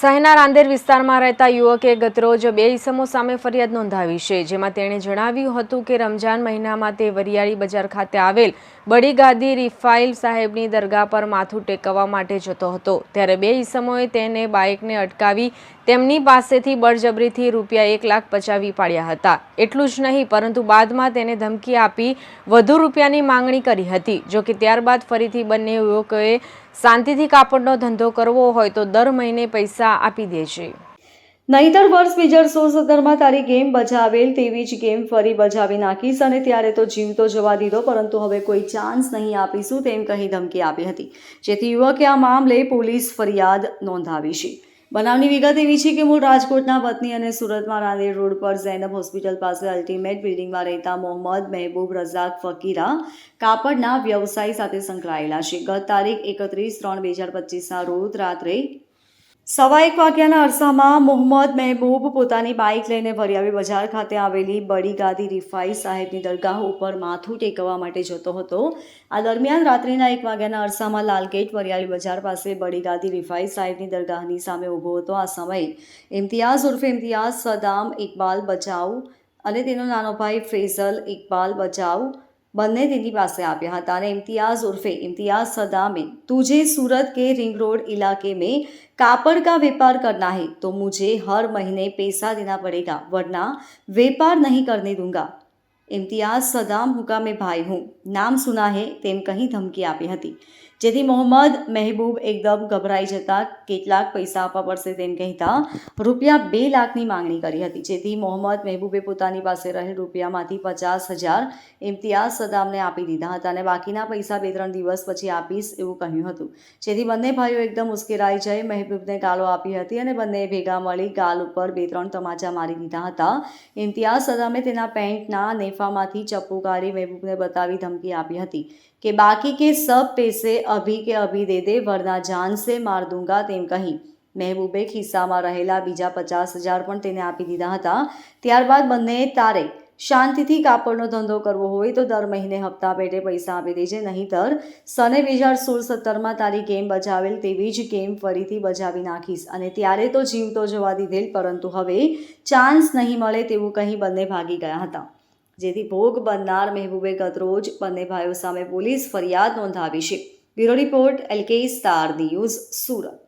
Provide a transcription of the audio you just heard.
શહેરના રાંદેર વિસ્તારમાં રહેતા યુવકે ગતરોજ બે ઈસમો સામે ફરિયાદ નોંધાવી છે, જેમાં તેણે જણાવ્યું હતું કે રમજાન મહિનામાં તે વરિયાળી બજાર ખાતે આવેલ બડી ગાદી રિફાઇલ સાહેબની દરગાહ પર માથું ટેકવવા માટે જતો હતો. ત્યારે બે ઈસમોએ તેને બાઇકને અટકાવી તેમની પાસેથી બળજબરીથી રૂપિયા 1 લાખ પચાવી પાડ્યા હતા. એટલું જ નહીં, પરંતુ બાદમાં તેને ધમકી આપી વધુ રૂપિયાની માંગણી કરી હતી. જોકે ત્યારબાદ ફરીથી બંને યુવકોએ શાંતિથી કાપડનો ધંધો કરવો હોય તો દર મહિને પૈસા આપી દે છે. નહીતર વર્ષ 2016-17માં તારી ગેમ બજાવેલ તેવી જ ગેમ ફરી બજાવી નાખીશ અને ત્યારે તો જીવતો જવા દીધો, પરંતુ હવે કોઈ ચાન્સ નહીં આપીશું તેમ કહી ધમકી આપી હતી, જેથી યુવકે આ મામલે પોલીસ ફરિયાદ નોંધાવી છે. બનાવની વિગત એવી છે કે મૂળ રાજકોટના વતની અને સુરતમાં રાંદેર રોડ પર ઝૈનબ હોસ્પિટલ પાસે અલ્ટિમેટ બિલ્ડિંગમાં રહેતા મોહમ્મદ મહેબૂબ રઝાક ફકીરા કાપડના વ્યવસાય સાથે સંકળાયેલા છે. ગત તારીખ 31/3/2025ના રોજ રાત્રે 1:15 વાગ્યાના અરસામાં મોહમ્મદ મહેબૂબ પોતાની બાઇક લઈને વરિયાળી બજાર ખાતે આવેલી બડી ગાદી રિફાઈ સાહેબની દરગાહ ઉપર માથું ટેકવવા માટે જતો હતો. આ દરમિયાન રાત્રિના 1 વાગ્યાના અરસામાં લાલગેટ વરિયાળી બજાર પાસે બડી ગાદી રિફાઈ સાહેબની દરગાહની સામે ઊભો હતો. આ સમયે ઇમ્તિયાઝ ઉર્ફે ઇમ્તિયાઝ સદામ ઇકબાલ બચાવ અને તેનો નાનો ભાઈ ફૈઝલ ઇકબાલ બચાવ બંને તેની પાસે આવ્યા હતા અને इम्तियाज़ उर्फे इम्तियाज़ सदाम तुझे सूरत के रिंग रोड इलाके में कापड़ का व्यापार करना है तो मुझे हर महीने पैसा देना पड़ेगा, वरना व्यापार नहीं करने दूंगा. इम्तियाज़ सदाम हुक्का में भाई हूँ, नाम सुना है તેમ કહી ધમકી આપી હતી, જેથી મોહમ્મદ મહેબૂબ એકદમ ગભરાઈ જતા કેટલાક પૈસા આપવા પડશે તેમ કહેતા રૂપિયા 2 લાખની માંગણી કરી હતી, જેથી મોહમ્મદ મહેબૂબે પોતાની પાસે રહેલ રૂપિયામાંથી 50,000 ઇમ્તિયાઝ સદામને આપી દીધા હતા અને બાકીના પૈસા 2-3 દિવસ પછી આપીશ એવું કહ્યું હતું, જેથી બંને ભાઈઓ એકદમ ઉશ્કેરાઈ જઈ મહેબૂબને ગાળો આપી હતી અને બંને ભેગા મળી ગાલ ઉપર 2-3 તમાચા મારી દીધા હતા. ઇમ્તિયાઝ સદામે તેના પેન્ટના નેફામાંથી ચપ્પુ કાઢી મહેબૂબને બતાવી ધમકી આપી હતી કે બાકી કે સબ પૈસે અભી કે અભી દે દે, વરના જાન સે માર દૂંગા તેમ કહી મહેબૂબે ખિસ્સામાં રહેલા બીજા 50,000 પણ તેને આપી દીધા હતા. ત્યારબાદ બંને તારે શાંતિથી કાપડનો ધંધો કરવો હોય તો દર મહિને હપ્તા પેટે પૈસા આપી દેજે, નહીંતર સને 2016-17માં તારી ગેમ બજાવેલ તેવી જ ગેમ ફરીથી બજાવી નાખીશ અને ત્યારે તો જીવતો જવા દીધેલ, પરંતુ હવે ચાન્સ નહીં મળે તેવું કહી બંને ભાગી ગયા હતા, જેથી ભોગ બનનાર મહેબૂબે ગતરોજ બંને ભાઈઓ સામે પોલીસ ફરિયાદ નોંધાવી છે. Bureau report LK star news, Surat.